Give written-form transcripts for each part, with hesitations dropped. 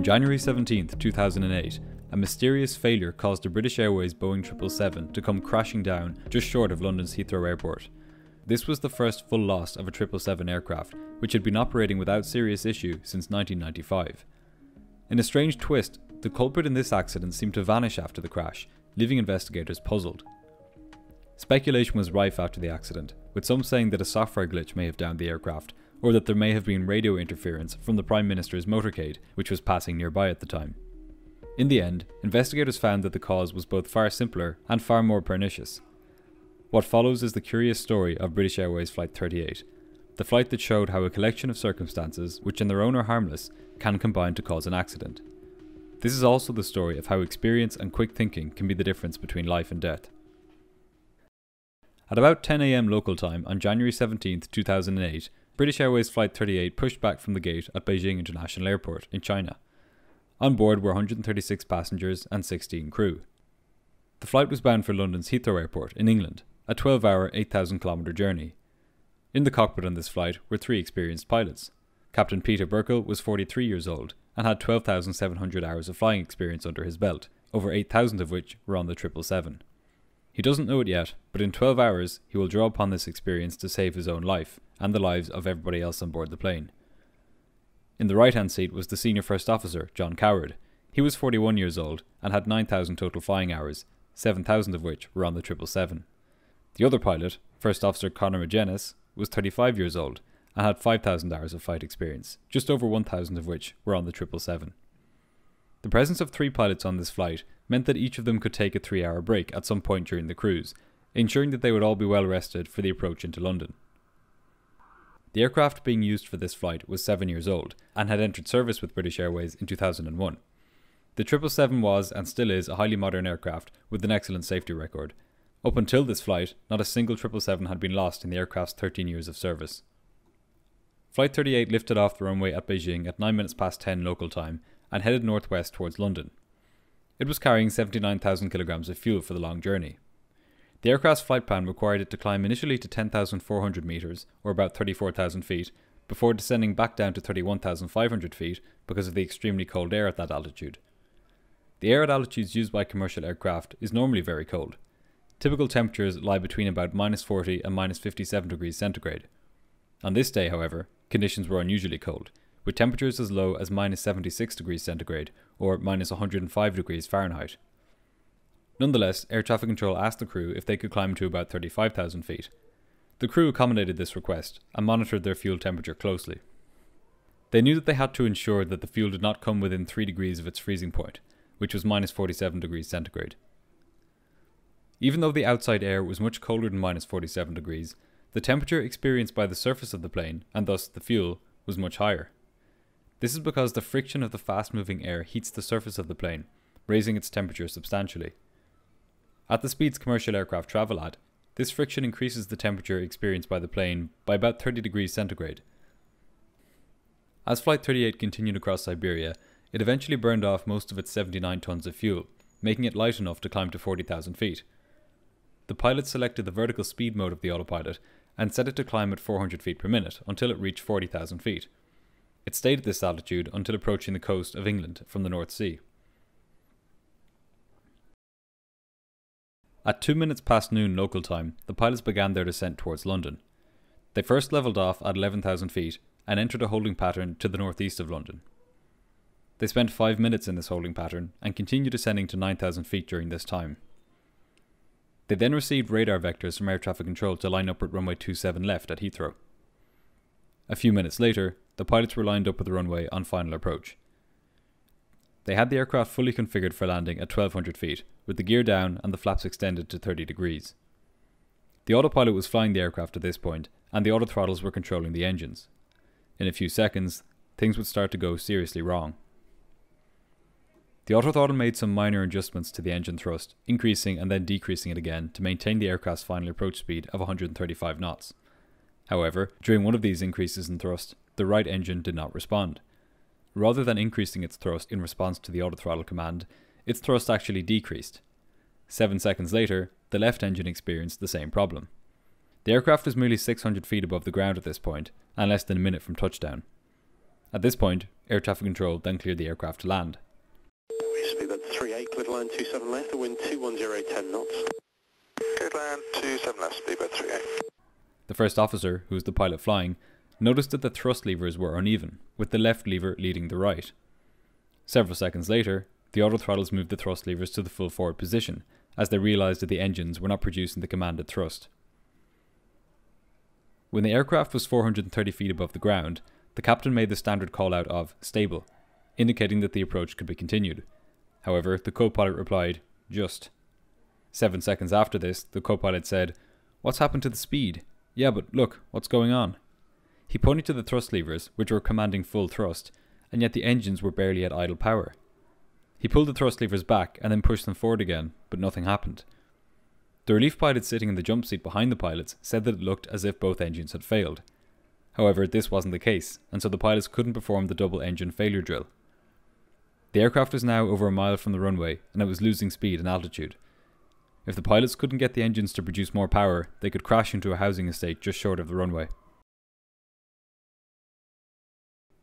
On January 17, 2008, a mysterious failure caused a British Airways Boeing 777 to come crashing down just short of London's Heathrow Airport. This was the first full loss of a 777 aircraft, which had been operating without serious issue since 1995. In a strange twist, the culprit in this accident seemed to vanish after the crash, leaving investigators puzzled. Speculation was rife after the accident, with some saying that a software glitch may have downed the aircraft, or that there may have been radio interference from the Prime Minister's motorcade, which was passing nearby at the time. In the end, investigators found that the cause was both far simpler and far more pernicious. What follows is the curious story of British Airways Flight 38, the flight that showed how a collection of circumstances, which in their own are harmless, can combine to cause an accident. This is also the story of how experience and quick thinking can be the difference between life and death. At about 10 AM local time on January 17, 2008, British Airways Flight 38 pushed back from the gate at Beijing International Airport in China. On board were 136 passengers and 16 crew. The flight was bound for London's Heathrow Airport in England, a 12-hour, 8,000-kilometre journey. In the cockpit on this flight were 3 experienced pilots. Captain Peter Burkle was 43 years old and had 12,700 hours of flying experience under his belt, over 8,000 of which were on the 777. He doesn't know it yet, but in 12 hours he will draw upon this experience to save his own life and the lives of everybody else on board the plane. In the right-hand seat was the senior first officer, John Coward. He was 41 years old and had 9,000 total flying hours, 7,000 of which were on the 777. The other pilot, First Officer Conor McGuinness, was 35 years old and had 5,000 hours of flight experience, just over 1,000 of which were on the 777. The presence of 3 pilots on this flight meant that each of them could take a 3-hour break at some point during the cruise, ensuring that they would all be well rested for the approach into London. The aircraft being used for this flight was 7 years old and had entered service with British Airways in 2001. The 777 was and still is a highly modern aircraft with an excellent safety record. Up until this flight, not a single 777 had been lost in the aircraft's 13 years of service. Flight 38 lifted off the runway at Beijing at 9 minutes past 10 local time and headed northwest towards London. It was carrying 79,000 kilograms of fuel for the long journey. The aircraft's flight plan required it to climb initially to 10,400 metres, or about 34,000 feet, before descending back down to 31,500 feet because of the extremely cold air at that altitude. The air at altitudes used by commercial aircraft is normally very cold. Typical temperatures lie between about -40 and -57 degrees centigrade. On this day, however, conditions were unusually cold, with temperatures as low as -76 degrees centigrade or -105 degrees Fahrenheit. Nonetheless, air traffic control asked the crew if they could climb to about 35,000 feet. The crew accommodated this request and monitored their fuel temperature closely. They knew that they had to ensure that the fuel did not come within 3 degrees of its freezing point, which was -47 degrees centigrade. Even though the outside air was much colder than -47 degrees, the temperature experienced by the surface of the plane, and thus the fuel, was much higher. This is because the friction of the fast-moving air heats the surface of the plane, raising its temperature substantially. At the speeds commercial aircraft travel at, this friction increases the temperature experienced by the plane by about 30 degrees centigrade. As Flight 38 continued across Siberia, it eventually burned off most of its 79 tons of fuel, making it light enough to climb to 40,000 feet. The pilot selected the vertical speed mode of the autopilot and set it to climb at 400 feet per minute until it reached 40,000 feet. It stayed at this altitude until approaching the coast of England from the North Sea. At 2 minutes past noon local time, the pilots began their descent towards London. They first levelled off at 11,000 feet and entered a holding pattern to the northeast of London. They spent 5 minutes in this holding pattern and continued descending to 9,000 feet during this time. They then received radar vectors from air traffic control to line up at runway 27 left at Heathrow. A few minutes later, the pilots were lined up at the runway on final approach. They had the aircraft fully configured for landing at 1,200 feet, with the gear down and the flaps extended to 30 degrees. The autopilot was flying the aircraft at this point, and the autothrottles were controlling the engines. In a few seconds, things would start to go seriously wrong. The autothrottle made some minor adjustments to the engine thrust, increasing and then decreasing it again to maintain the aircraft's final approach speed of 135 knots. However, during one of these increases in thrust, the right engine did not respond. Rather than increasing its thrust in response to the autothrottle command, its thrust actually decreased. 7 seconds later, the left engine experienced the same problem. The aircraft was merely 600 feet above the ground at this point, and less than a minute from touchdown. At this point, air traffic control then cleared the aircraft to land. Speedbird 38, clear line 27 left, the wind 210 knots. Clear line 27 left, speedbird 38. The first officer, who was the pilot flying, noticed that the thrust levers were uneven, with the left lever leading the right. Several seconds later, the autothrottles moved the thrust levers to the full forward position, as they realised that the engines were not producing the commanded thrust. When the aircraft was 430 feet above the ground, the captain made the standard call out of "stable," indicating that the approach could be continued. However, the co-pilot replied, "just." 7 seconds after this, the co-pilot said, "What's happened to the speed? Yeah, but look, what's going on?" He pointed to the thrust levers, which were commanding full thrust, and yet the engines were barely at idle power. He pulled the thrust levers back and then pushed them forward again, but nothing happened. The relief pilot sitting in the jump seat behind the pilots said that it looked as if both engines had failed. However, this wasn't the case, and so the pilots couldn't perform the double engine failure drill. The aircraft was now over a mile from the runway, and it was losing speed and altitude. If the pilots couldn't get the engines to produce more power, they could crash into a housing estate just short of the runway.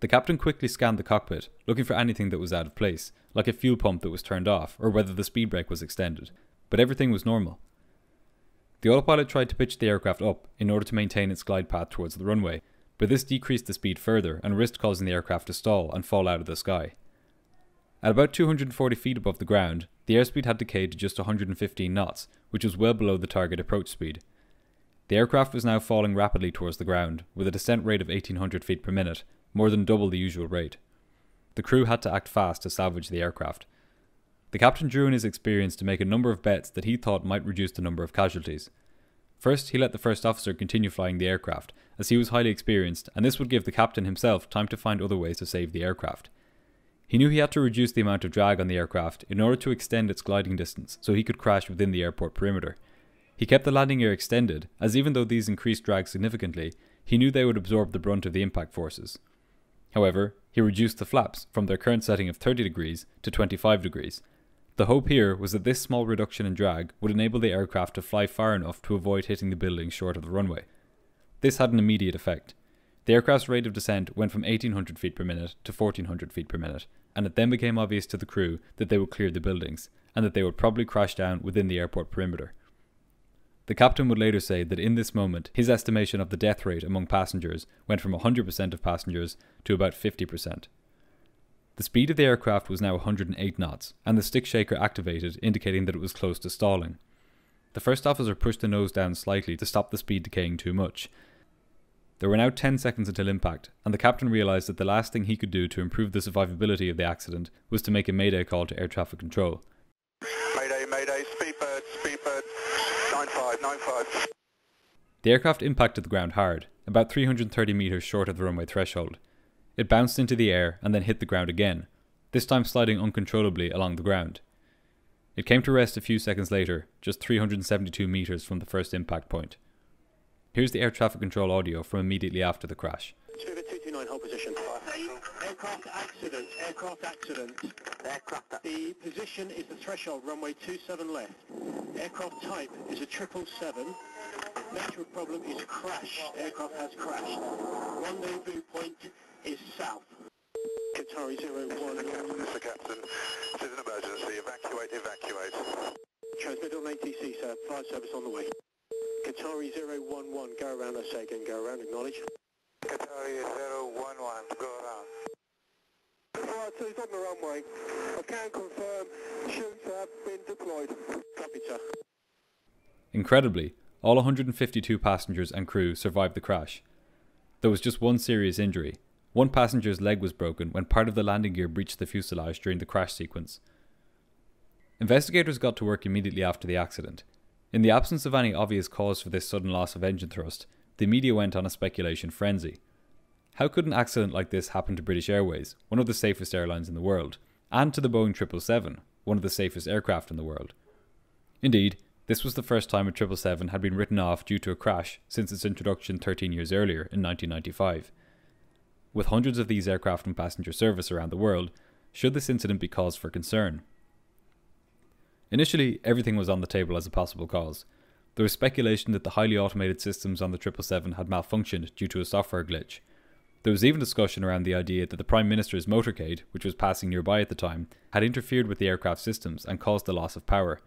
The captain quickly scanned the cockpit, looking for anything that was out of place, like a fuel pump that was turned off, or whether the speed brake was extended, but everything was normal. The autopilot tried to pitch the aircraft up in order to maintain its glide path towards the runway, but this decreased the speed further and risked causing the aircraft to stall and fall out of the sky. At about 240 feet above the ground, the airspeed had decayed to just 115 knots, which was well below the target approach speed. The aircraft was now falling rapidly towards the ground, with a descent rate of 1800 feet per minute, more than double the usual rate. The crew had to act fast to salvage the aircraft. The captain drew on his experience to make a number of bets that he thought might reduce the number of casualties. First, he let the first officer continue flying the aircraft, as he was highly experienced, and this would give the captain himself time to find other ways to save the aircraft. He knew he had to reduce the amount of drag on the aircraft in order to extend its gliding distance so he could crash within the airport perimeter. He kept the landing gear extended, as even though these increased drag significantly, he knew they would absorb the brunt of the impact forces. However, he reduced the flaps from their current setting of 30 degrees to 25 degrees. The hope here was that this small reduction in drag would enable the aircraft to fly far enough to avoid hitting the buildings short of the runway. This had an immediate effect. The aircraft's rate of descent went from 1800 feet per minute to 1400 feet per minute, and it then became obvious to the crew that they would clear the buildings, and that they would probably crash down within the airport perimeter. The captain would later say that in this moment, his estimation of the death rate among passengers went from 100% of passengers to about 50%. The speed of the aircraft was now 108 knots, and the stick shaker activated, indicating that it was close to stalling. The first officer pushed the nose down slightly to stop the speed decaying too much. There were now 10 seconds until impact, and the captain realised that the last thing he could do to improve the survivability of the accident was to make a mayday call to air traffic control. Mayday, mayday, speedbird, 95. The aircraft impacted the ground hard, about 330 metres short of the runway threshold. It bounced into the air and then hit the ground again, this time sliding uncontrollably along the ground. It came to rest a few seconds later, just 372 metres from the first impact point. Here's the air traffic control audio from immediately after the crash. 229, hold position. Aircraft accident. The position is the threshold, runway 27 left. Aircraft type is a 777. Nature of problem is crash. Aircraft has crashed. Rendezvous point is south. Qatari 01. This is the captain. This is an emergency. Evacuate. Transmit on ATC, sir. Fire service on the way. Qatari 011, go around, I say again, go around, acknowledge. Qatari 011, go around. Alright, so he's on the runway. I can confirm, shoots have been deployed. Copy, sir. Incredibly, all 152 passengers and crew survived the crash. There was just one serious injury. One passenger's leg was broken when part of the landing gear breached the fuselage during the crash sequence. Investigators got to work immediately after the accident. In the absence of any obvious cause for this sudden loss of engine thrust, the media went on a speculation frenzy. How could an accident like this happen to British Airways, one of the safest airlines in the world, and to the Boeing 777, one of the safest aircraft in the world? Indeed, this was the first time a 777 had been written off due to a crash since its introduction 13 years earlier in 1995. With hundreds of these aircraft in passenger service around the world, should this incident be cause for concern? Initially, everything was on the table as a possible cause. There was speculation that the highly automated systems on the 777 had malfunctioned due to a software glitch. There was even discussion around the idea that the Prime Minister's motorcade, which was passing nearby at the time, had interfered with the aircraft systems and caused the loss of power.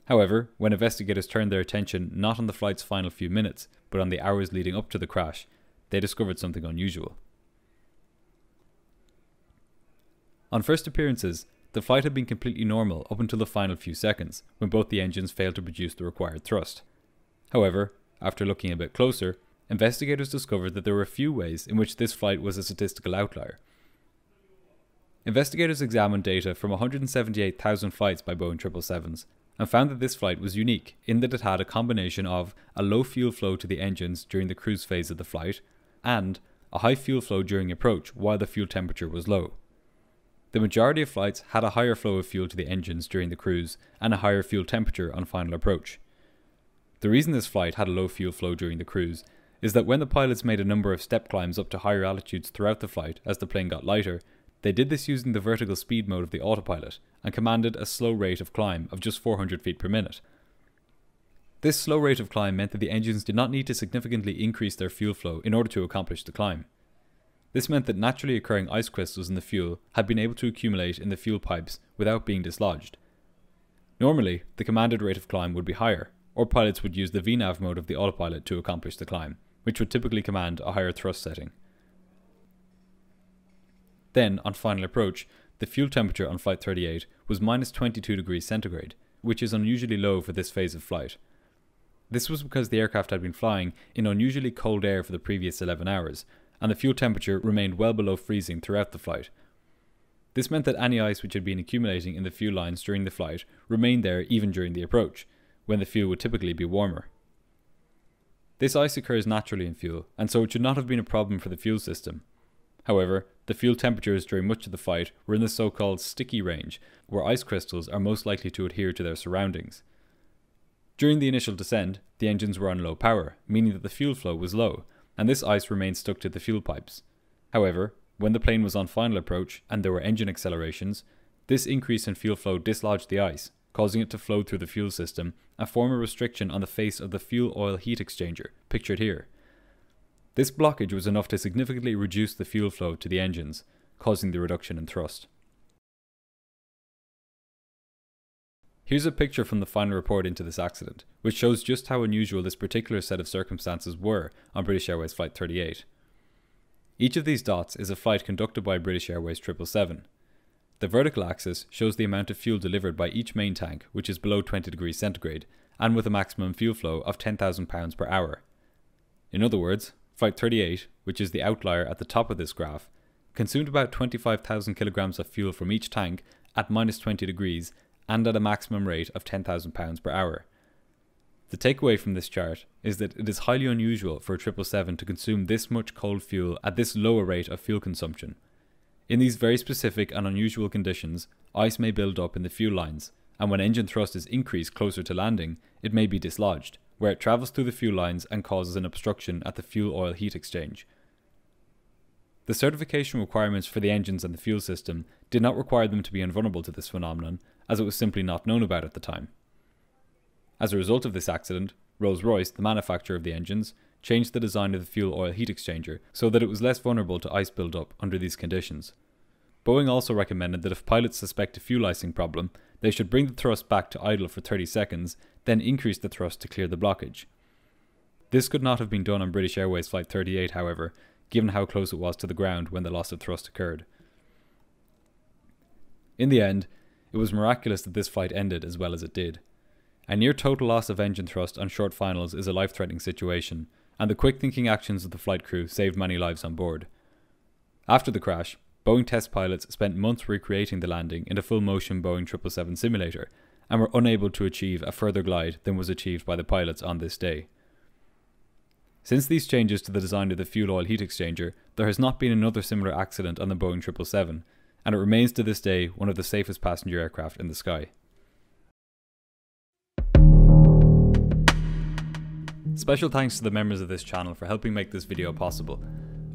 However, when investigators turned their attention not on the flight's final few minutes, but on the hours leading up to the crash, they discovered something unusual. On first appearances, the flight had been completely normal up until the final few seconds, when both the engines failed to produce the required thrust. However, after looking a bit closer, investigators discovered that there were a few ways in which this flight was a statistical outlier. Investigators examined data from 178,000 flights by Boeing 777s and found that this flight was unique in that it had a combination of a low fuel flow to the engines during the cruise phase of the flight and a high fuel flow during approach while the fuel temperature was low. The majority of flights had a higher flow of fuel to the engines during the cruise and a higher fuel temperature on final approach. The reason this flight had a low fuel flow during the cruise is that when the pilots made a number of step climbs up to higher altitudes throughout the flight as the plane got lighter, they did this using the vertical speed mode of the autopilot and commanded a slow rate of climb of just 400 feet per minute. This slow rate of climb meant that the engines did not need to significantly increase their fuel flow in order to accomplish the climb. This meant that naturally occurring ice crystals in the fuel had been able to accumulate in the fuel pipes without being dislodged. Normally, the commanded rate of climb would be higher, or pilots would use the VNAV mode of the autopilot to accomplish the climb, which would typically command a higher thrust setting. Then, on final approach, the fuel temperature on Flight 38 was minus 22 degrees centigrade, which is unusually low for this phase of flight. This was because the aircraft had been flying in unusually cold air for the previous 11 hours, and the fuel temperature remained well below freezing throughout the flight. This meant that any ice which had been accumulating in the fuel lines during the flight remained there even during the approach, when the fuel would typically be warmer. This ice occurs naturally in fuel, and so it should not have been a problem for the fuel system. However, the fuel temperatures during much of the flight were in the so-called sticky range, where ice crystals are most likely to adhere to their surroundings. During the initial descent, the engines were on low power, meaning that the fuel flow was low, and this ice remained stuck to the fuel pipes. However, when the plane was on final approach and there were engine accelerations, this increase in fuel flow dislodged the ice, causing it to flow through the fuel system and form a restriction on the face of the fuel oil heat exchanger, pictured here. This blockage was enough to significantly reduce the fuel flow to the engines, causing the reduction in thrust. Here's a picture from the final report into this accident, which shows just how unusual this particular set of circumstances were on British Airways Flight 38. Each of these dots is a flight conducted by British Airways 777. The vertical axis shows the amount of fuel delivered by each main tank, which is below 20 degrees centigrade, and with a maximum fuel flow of 10,000 pounds per hour. In other words, Flight 38, which is the outlier at the top of this graph, consumed about 25,000 kilograms of fuel from each tank at minus 20 degrees and at a maximum rate of 10,000 pounds per hour. The takeaway from this chart is that it is highly unusual for a 777 to consume this much cold fuel at this lower rate of fuel consumption. In these very specific and unusual conditions, ice may build up in the fuel lines, and when engine thrust is increased closer to landing, it may be dislodged, where it travels through the fuel lines and causes an obstruction at the fuel oil heat exchange. The certification requirements for the engines and the fuel system did not require them to be invulnerable to this phenomenon, as it was simply not known about at the time. As a result of this accident, Rolls-Royce, the manufacturer of the engines, changed the design of the fuel oil heat exchanger so that it was less vulnerable to ice build-up under these conditions. Boeing also recommended that if pilots suspect a fuel icing problem, they should bring the thrust back to idle for 30 seconds, then increase the thrust to clear the blockage. This could not have been done on British Airways Flight 38, however, given how close it was to the ground when the loss of thrust occurred. In the end, it was miraculous that this flight ended as well as it did. A near total loss of engine thrust on short finals is a life-threatening situation, and the quick-thinking actions of the flight crew saved many lives on board. After the crash, Boeing test pilots spent months recreating the landing in a full-motion Boeing 777 simulator, and were unable to achieve a further glide than was achieved by the pilots on this day. Since these changes to the design of the fuel oil heat exchanger, there has not been another similar accident on the Boeing 777, and it remains to this day one of the safest passenger aircraft in the sky. Special thanks to the members of this channel for helping make this video possible.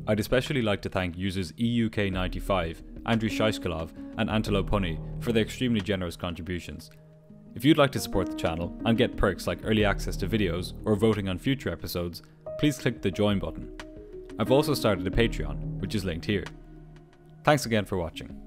I'd especially like to thank users EUK95, Andrew Shaishkalov and Antelope Honey for their extremely generous contributions. If you'd like to support the channel and get perks like early access to videos or voting on future episodes, please click the join button. I've also started a Patreon, which is linked here. Thanks again for watching.